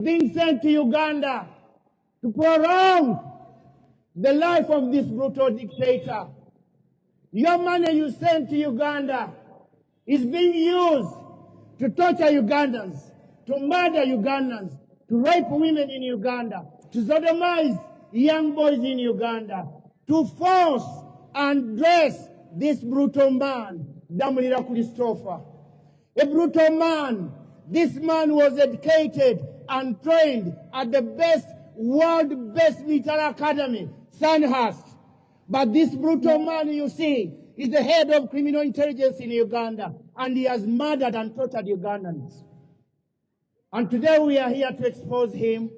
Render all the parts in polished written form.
being sent to Uganda to prolong the life of this brutal dictator. Your money you send to Uganda is being used to torture Ugandans, to murder Ugandans, to rape women in Uganda, to sodomize young boys in Uganda, to force and dress this brutal man, Damulira Christopher. A brutal man. This man was educated and trained at the world best military academy, Sandhurst. But this brutal man, you see, is the head of criminal intelligence in Uganda, and he has murdered and tortured Ugandans. And today we are here to expose him,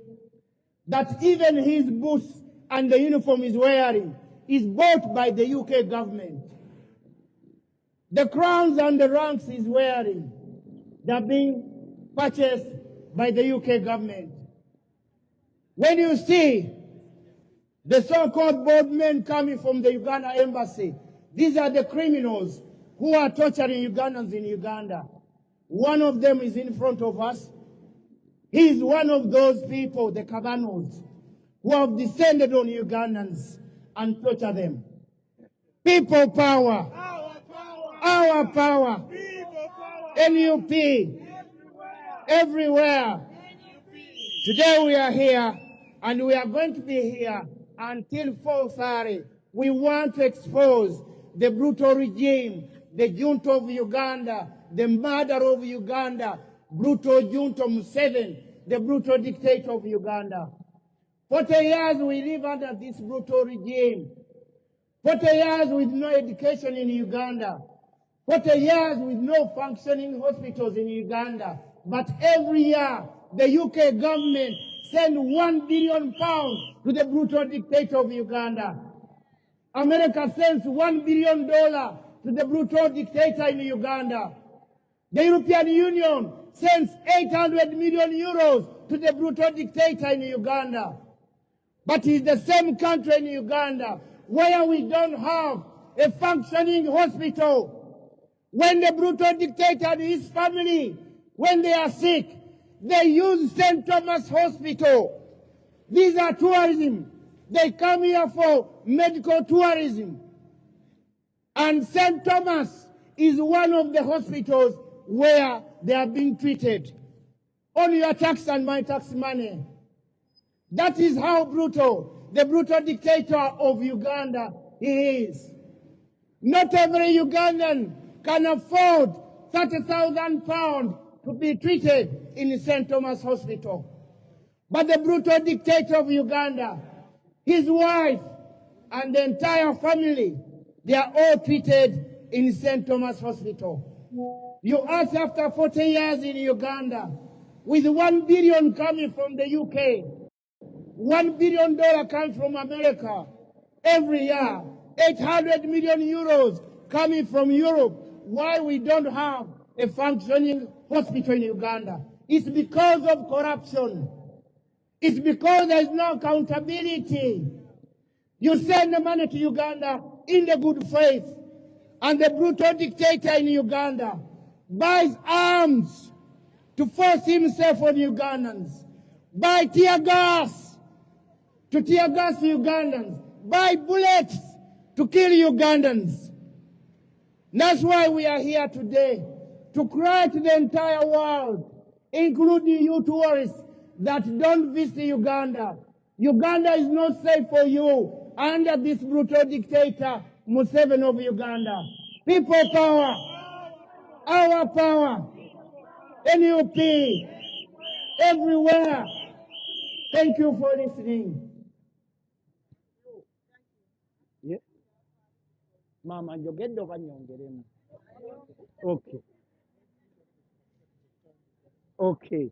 that even his boots and the uniform he's wearing is bought by the UK government. The crowns and the ranks he's wearing, they're being purchased by the UK government. When you see the so-called boatmen coming from the Uganda embassy, these are the criminals who are torturing Ugandans in Uganda. One of them is in front of us. He is one of those people, the Kabanos, who have descended on Ugandans and torture them. People power. Our power. NUP. Everywhere. Today we are here, and we are going to be here until 4:30. We want to expose the brutal regime, the junta of Uganda, the murder of Uganda, brutal junta Museveni, the brutal dictator of Uganda. 40 years we live under this brutal regime. 40 years with no education in Uganda. 40 years with no functioning hospitals in Uganda. But every year, the UK government sends £1 billion to the brutal dictator of Uganda. America sends $1 billion to the brutal dictator in Uganda. The European Union sends 800 million euros to the brutal dictator in Uganda. But it's the same country in Uganda where we don't have a functioning hospital. When the brutal dictator and his family, when they are sick, they use St. Thomas Hospital. These are tourism. They come here for medical tourism. And St. Thomas is one of the hospitals where they are being treated on your tax and my tax money. That is how brutal the brutal dictator of Uganda is. Not every Ugandan can afford £30,000 to be treated in St. Thomas Hospital. But the brutal dictator of Uganda, his wife and the entire family, they are all treated in St. Thomas Hospital. You ask, after 40 years in Uganda, with $1 billion coming from the UK, $1 billion coming from America, every year, 800 million euros coming from Europe, why we don't have a functioning hospital in Uganda? It's because of corruption. It's because there's no accountability. You send the money to Uganda in the good faith, and the brutal dictator in Uganda buys arms to force himself on Ugandans, buy tear gas to tear gas Ugandans, buy bullets to kill Ugandans. That's why we are here today, to cry to the entire world, including you tourists that don't visit Uganda. Uganda is not safe for you under this brutal dictator, Museveni of Uganda. People power, our power, NUP, everywhere. Thank you for listening. Yeah. Mama, you get the one. Okay. Okay.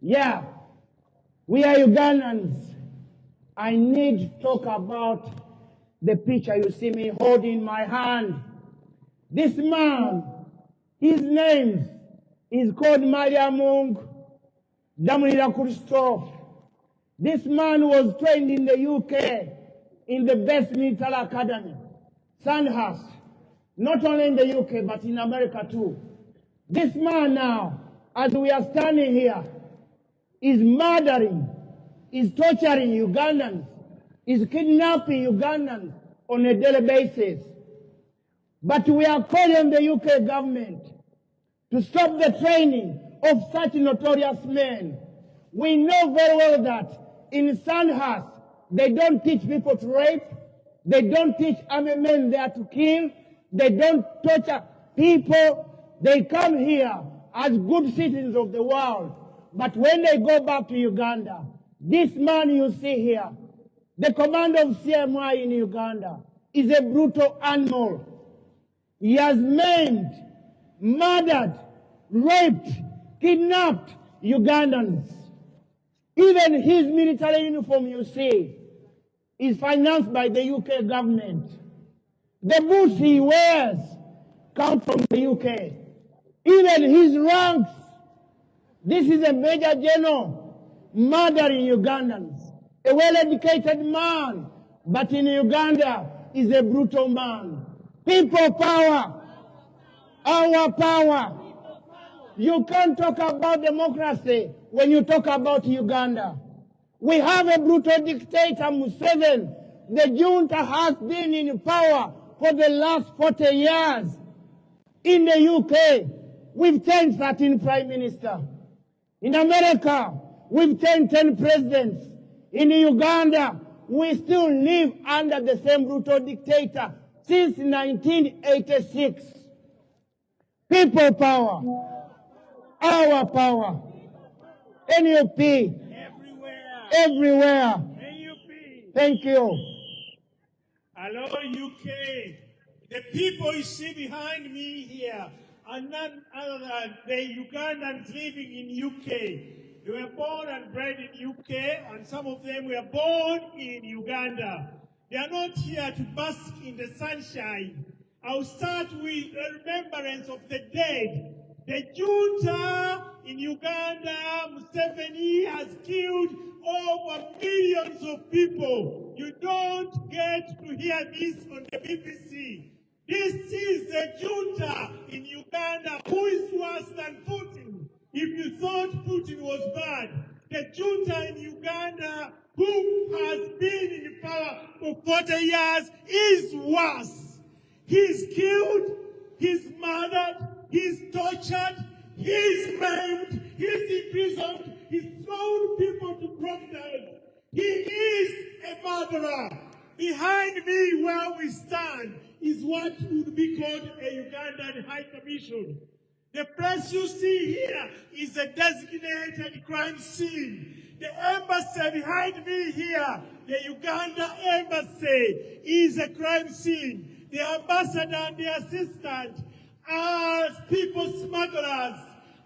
Yeah, we are Ugandans. I need to talk about the picture you see me holding in my hand. This man, his name is called Mariamung Damulira Christophe. This man was trained in the UK in the best military academy, Sandhurst. Not only in the UK, but in America too. This man now, as we are standing here, is murdering, is torturing Ugandans, is kidnapping Ugandans on a daily basis. But we are calling on the UK government to stop the training of such notorious men. We know very well that in Sandhurst, they don't teach people to rape, they don't teach army men there to kill, they don't torture people. They come here as good citizens of the world. But when they go back to Uganda, this man you see here, the commander of CMI in Uganda, is a brutal animal. He has maimed, murdered, raped, kidnapped Ugandans. Even his military uniform, you see, is financed by the UK government. The boots he wears come from the UK. Even his ranks. This is a major general murdering Ugandans. A well-educated man, but in Uganda is a brutal man. People power. Our power. You can't talk about democracy when you talk about Uganda. We have a brutal dictator, Museveni. The junta has been in power for the last 40 years. In the UK, we've changed 13 prime minister. In America, we've changed 10 presidents. In Uganda, we still live under the same brutal dictator since 1986. People power. Our power. NUP. Everywhere. Everywhere. NUP. Thank you. Hello, UK. The people you see behind me here are none other than the Ugandans living in UK. They were born and bred in UK, and some of them were born in Uganda. They are not here to bask in the sunshine. I'll start with a remembrance of the dead. The junta in Uganda, Museveni, has killed over millions of people. You don't get to hear this on the BBC. This is the junta in Uganda who is worse than Putin. If you thought Putin was bad, the junta in Uganda who has been in power for 40 years is worse. He's killed, he's murdered, he's tortured, he's maimed, he's imprisoned, he's thrown people to crocodiles. He is a murderer. Behind me where we stand is what would be called a Ugandan High Commission. The place you see here is a designated crime scene. The embassy behind me here, the Uganda embassy, is a crime scene. The ambassador and the assistant are people smugglers.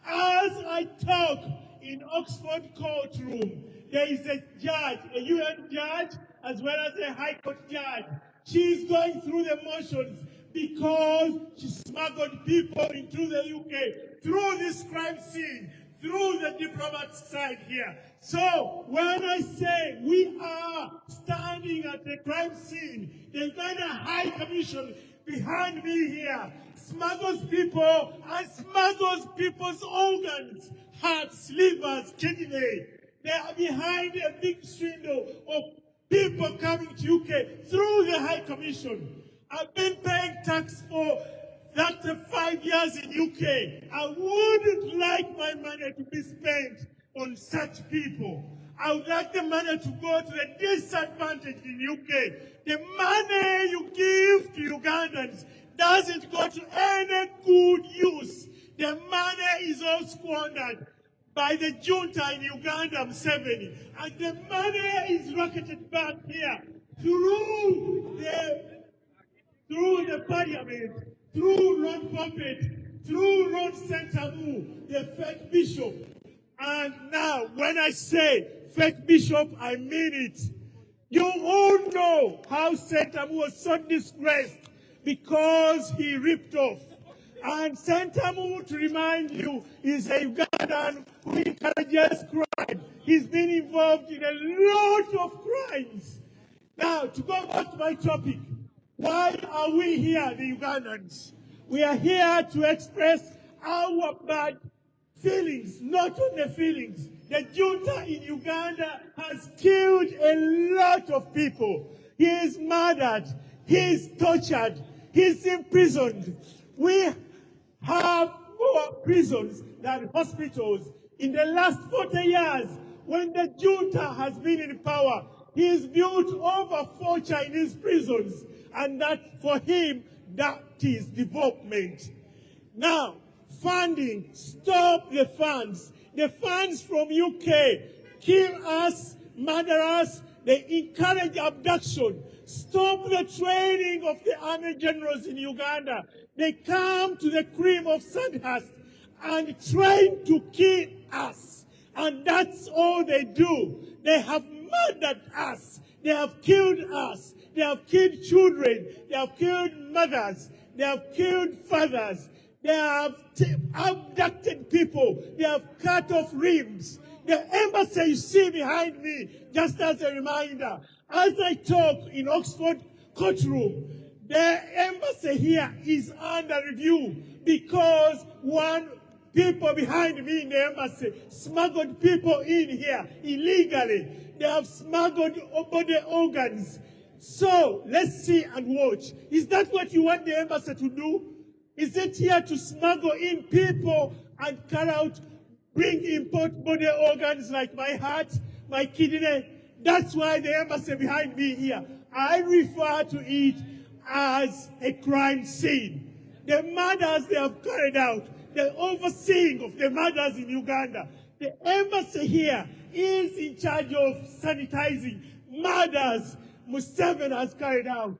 As I talk in Oxford courtroom, there is a judge, a UN judge, as well as a High Court judge. She's going through the motions because she smuggled people into the UK through this crime scene, through the diplomat side here. So when I say we are standing at the crime scene, the Uganda High Commission behind me here smuggles people and smuggles people's organs, hearts, livers, kidney. They are behind a big swindle of people coming to UK through the High Commission. I've been paying tax for 5 years in UK. I wouldn't like my money to be spent on such people. I would like the money to go to the disadvantaged in UK. The money you give to Ugandans doesn't go to any good use. The money is all squandered by the junta in Uganda, Museveni. And the money is rocketed back here through the parliament, through Lord Puppet, through Lord Sentamu, the fake bishop. And now, when I say fake bishop, I mean it. You all know how Sentamu was so disgraced because he ripped off. And Sentamu, to remind you, is a Ugandan who encourages crime. He's been involved in a lot of crimes. Now, to go back to my topic, why are we here, the Ugandans? We are here to express our bad feelings, not only feelings, The junta in Uganda has killed a lot of people. He is murdered. He is tortured. He is imprisoned. We have more prisons than hospitals. In the last 40 years, when the junta has been in power, he has built over 4 Chinese prisons. And that, for him, that is development. Now, funding, stop the funds. The funds from UK kill us, murder us, they encourage abduction. Stop the training of the army generals in Uganda. They come to the cream of Sandhurst and train to kill us. And that's all they do. They have murdered us. They have killed us. They have killed children. They have killed mothers. They have killed fathers. They have abducted people. They have cut off limbs. The embassy you see behind me, just as a reminder, as I talk in Oxford courtroom, the embassy here is under review because people behind me in the embassy smuggled people in here illegally. They have smuggled body organs. So let's see and watch. Is that what you want the embassy to do? Is it here to smuggle in people and bring import body organs like my heart, my kidney? That's why the embassy behind me here, I refer to it as a crime scene. The murders they have carried out, the overseeing of the murders in Uganda. The embassy here is in charge of sanitizing murders Museveni has carried out.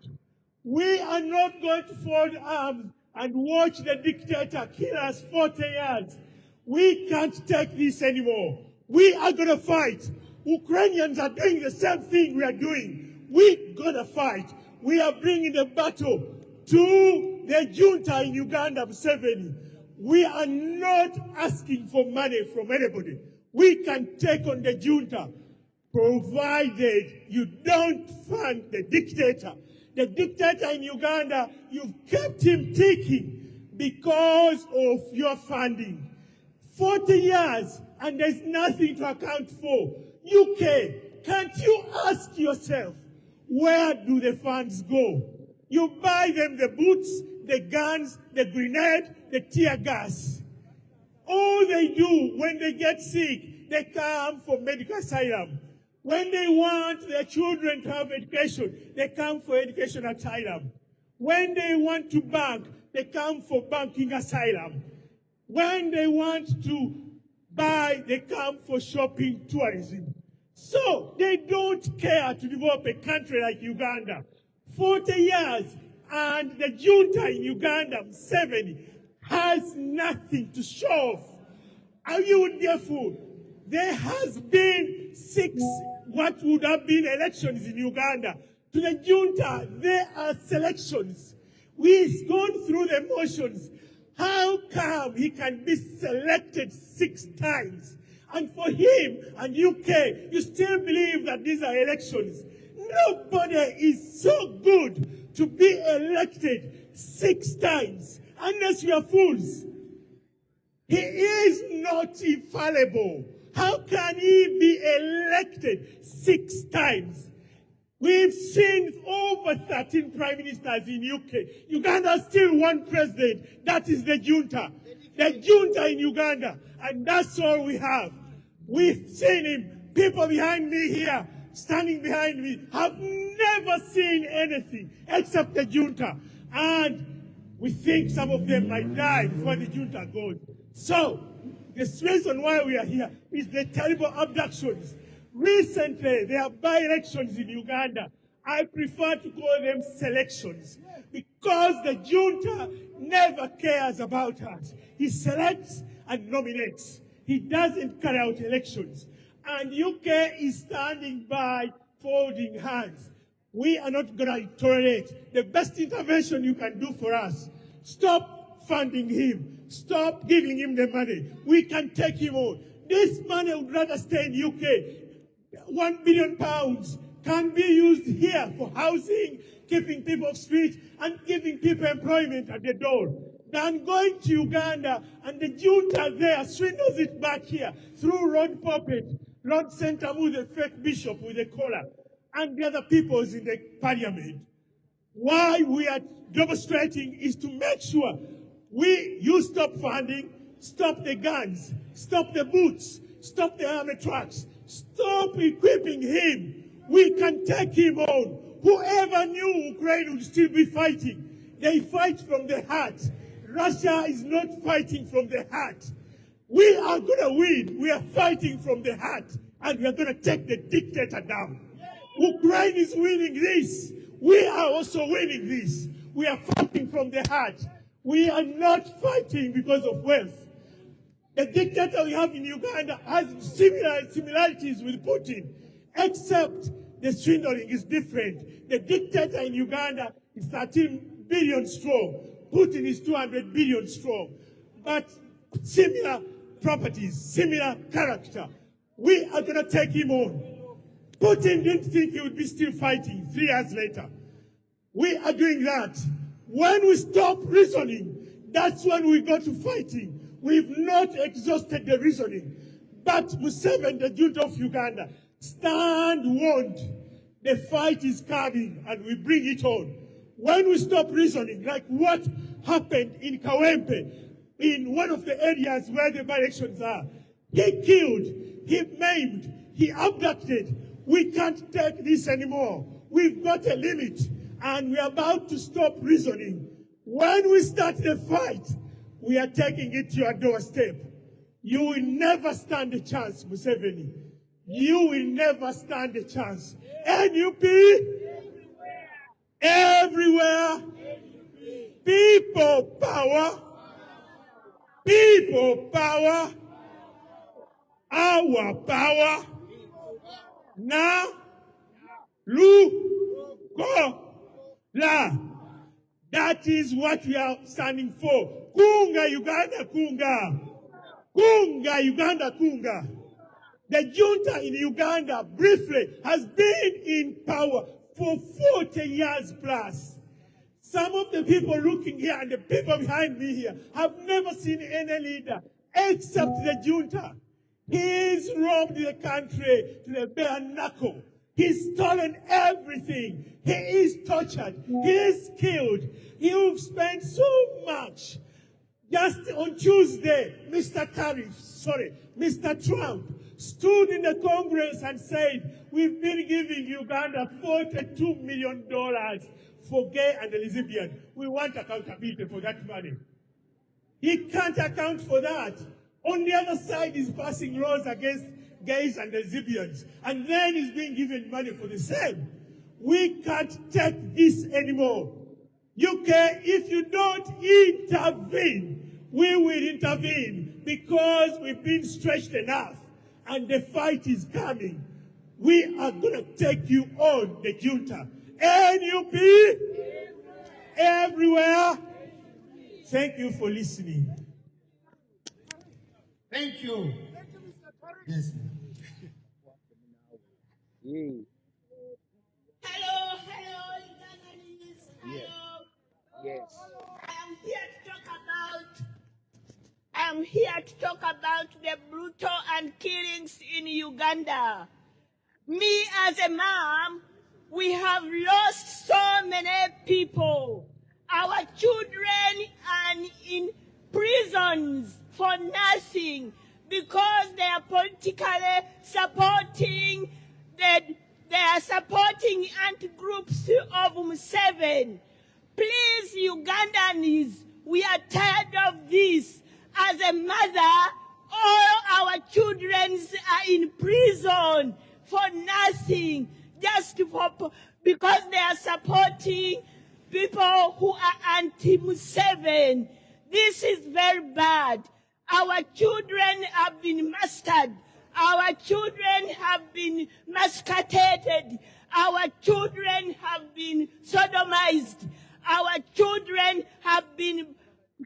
We are not going to fold arms and watch the dictator kill us 40 years. We can't take this anymore. We are going to fight. Ukrainians are doing the same thing we are doing. We're going to fight. We are bringing the battle to the junta in Uganda, Museveni. We are not asking for money from anybody. We can take on the junta, provided you don't fund the dictator. The dictator in Uganda, you've kept him ticking because of your funding. 40 years, and there's nothing to account for. UK, can't you ask yourself, where do the funds go? You buy them the boots, the guns, the grenade, the tear gas. All they do when they get sick, they come for medical asylum. When they want their children to have education, they come for education asylum. When they want to bank, they come for banking asylum. When they want to buy, they come for shopping tourism. So they don't care to develop a country like Uganda. 40 years, and the junta in Uganda, Museveni, has nothing to show off. Are you careful? There has been 6 what would have been elections in Uganda. To the junta, there are selections. We've gone through the motions. How come he can be selected 6 times? And for him and UK, you still believe that these are elections. Nobody is so good to be elected 6 times, unless we are fools. He is not infallible. How can he be elected 6 times? We've seen over 13 prime ministers in UK. Uganda has still one president. That is the junta. The junta in Uganda. And that's all we have. We've seen him. People behind me here, standing behind me, have never seen anything except the junta. And we think some of them might die before the junta goes. So, the reason why we are here is the terrible abductions. Recently, there are by-elections in Uganda. I prefer to call them selections because the junta never cares about us. He selects and nominates. He doesn't carry out elections. And UK is standing by, folding hands. We are not going to tolerate. The best intervention you can do for us, stop funding him. Stop giving him the money. We can take him on. This money would rather stay in UK. £1 billion can be used here for housing, keeping people off street, and giving people employment at the door. than going to Uganda and the junta there swindles it back here through Lord Puppet, Lord Sentamu, the fake bishop with a collar, and the other peoples in the parliament. Why we are demonstrating is to make sure you stop funding, stop the guns, stop the boots, stop the army trucks, stop equipping him. We can take him on. Whoever knew Ukraine would still be fighting, they fight from the heart. Russia is not fighting from the heart. We are going to win. We are fighting from the heart, and we are going to take the dictator down. Ukraine is winning this. We are also winning this. We are fighting from the heart. We are not fighting because of wealth. The dictator we have in Uganda has similarities with Putin, except the swindling is different. The dictator in Uganda is 13 billion strong. Putin is 200 billion strong. But similar properties, similar character. We are going to take him on. Putin didn't think he would be still fighting 3 years later. We are doing that. When we stop reasoning, that's when we go to fighting. We've not exhausted the reasoning. But Museveni, the junta of Uganda, stand warned. The fight is coming and we bring it on. When we stop reasoning, like what happened in Kawempe, in one of the areas where the by-elections are, he killed, he maimed, he abducted. We can't take this anymore. We've got a limit, and we're about to stop reasoning. When we start the fight, we are taking it to your doorstep. You will never stand a chance, Museveni. You will never stand a chance. NUP, everywhere. People power. People power. Our power. Na, lu, go, la. That is what we are standing for. Kunga, Uganda, kunga. Kunga, Uganda, kunga. The junta in Uganda, briefly, has been in power for 40 years plus. Some of the people looking here and the people behind me here have never seen any leader except the junta. He's robbed the country to the bare knuckle. He's stolen everything. He is tortured. He is killed. You've spent so much. Just on Tuesday, Mr. Trump stood in the Congress and said, we've been giving Uganda $42 million for gay and lesbian. We want accountability for that money. He can't account for that. On the other side, he's passing laws against gays and lesbians, and then he's being given money for the same. We can't take this anymore. UK, if you don't intervene, we will intervene because we've been stretched enough, and the fight is coming. We are going to take you on, the junta. NUP, everywhere. Thank you for listening. Thank you. Yes. Hello, Ugandans. Hello. Yes. I am here to talk about the brutal and killings in Uganda. Me as a mom, we have lost so many people. Our children are in prisons for nothing because they are politically supporting anti-groups of Museveni. Please, Ugandans, we are tired of this. As a mother, all our children are in prison for nothing, because they are supporting people who are anti-Museveni. This is very bad. Our children have been massacred. Our children have been massacred. Our children have been sodomized. Our children have been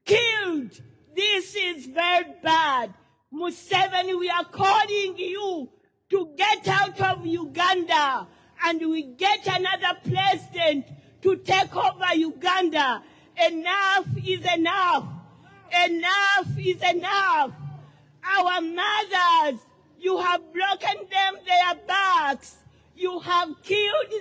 killed. This is very bad. Museveni, we are calling you to get out of Uganda, and we get another president to take over Uganda. Enough is enough. Enough is enough. Our mothers, you have broken them their backs. You have killed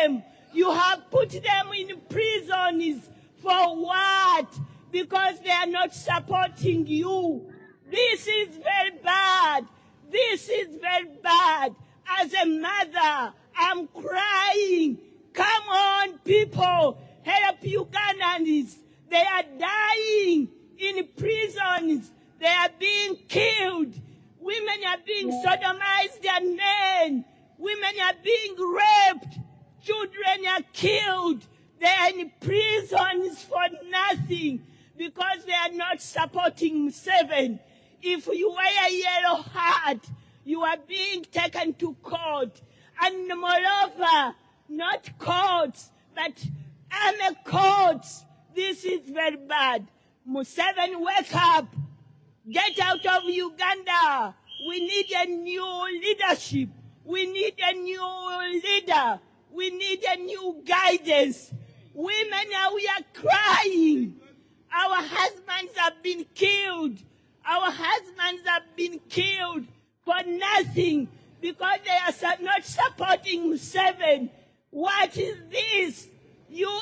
them. You have put them in prisons. For what? Because they are not supporting you. This is very bad. This is very bad. As a mother, I'm crying. Come on, people. Help Ugandans. They are dying in prisons. They are being killed. Women are being sodomized and men. Women are being raped. Children are killed. They are in prisons for nothing because they are not supporting Museveni. If you wear a yellow hat, you are being taken to court. And moreover, not courts, but army courts. This is very bad. Museveni, wake up. Get out of Uganda. We need a new leadership. We need a new leader. We need a new guidance. Women, we are crying. Our husbands have been killed. Our husbands have been killed for nothing because they are not supporting Museveni. What is this?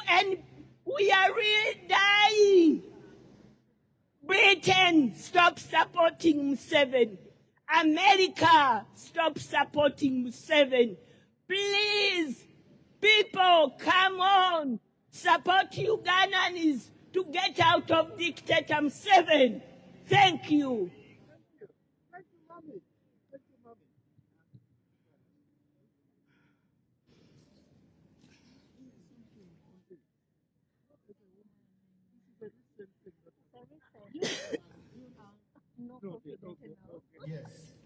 And we are really dying. Britain, stop supporting Museveni. America, stop supporting Museveni. Please, people, come on. Support Ugandans to get out of Dictator Museveni. Thank you. Yes.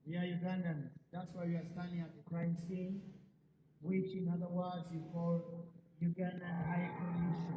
We are Ugandans. That's why we are standing at the crime scene, which in other words you call Uganda High Commission.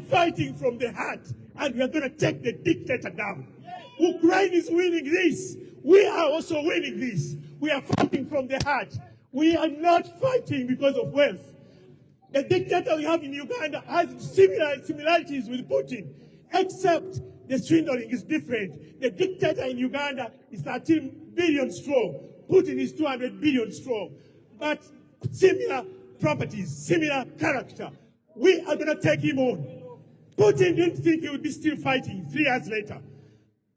fighting from the heart, and we are going to take the dictator down. Ukraine is winning this. We are also winning this. We are fighting from the heart. We are not fighting because of wealth. The dictator we have in Uganda has similarities with Putin, except the swindling is different. The dictator in Uganda is 13 billion strong. Putin is 200 billion strong. But similar properties, similar character. We are going to take him on. Putin didn't think he would be still fighting 3 years later.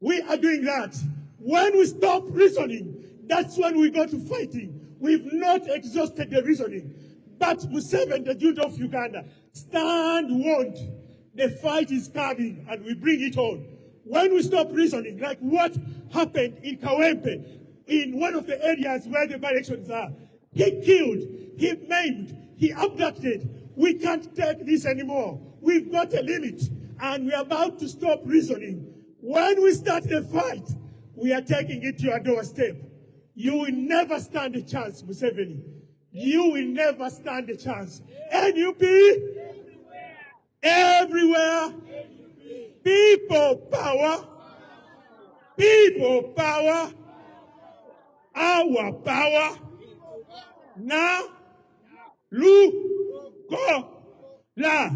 We are doing that. When we stop reasoning, that's when we go to fighting. We've not exhausted the reasoning. But Museveni, the Jude of Uganda, stand warned. The fight is coming and we bring it on. When we stop reasoning, like what happened in Kawempe, in one of the areas where the elections are, he killed, he maimed, he abducted. We can't take this anymore. We've got a limit and we're about to stop reasoning. When we start the fight, we are taking it to your doorstep. You will never stand a chance, Museveni. You will never stand a chance. NUP, everywhere. People power. People power. Our power. Now, Lu, Ko, La.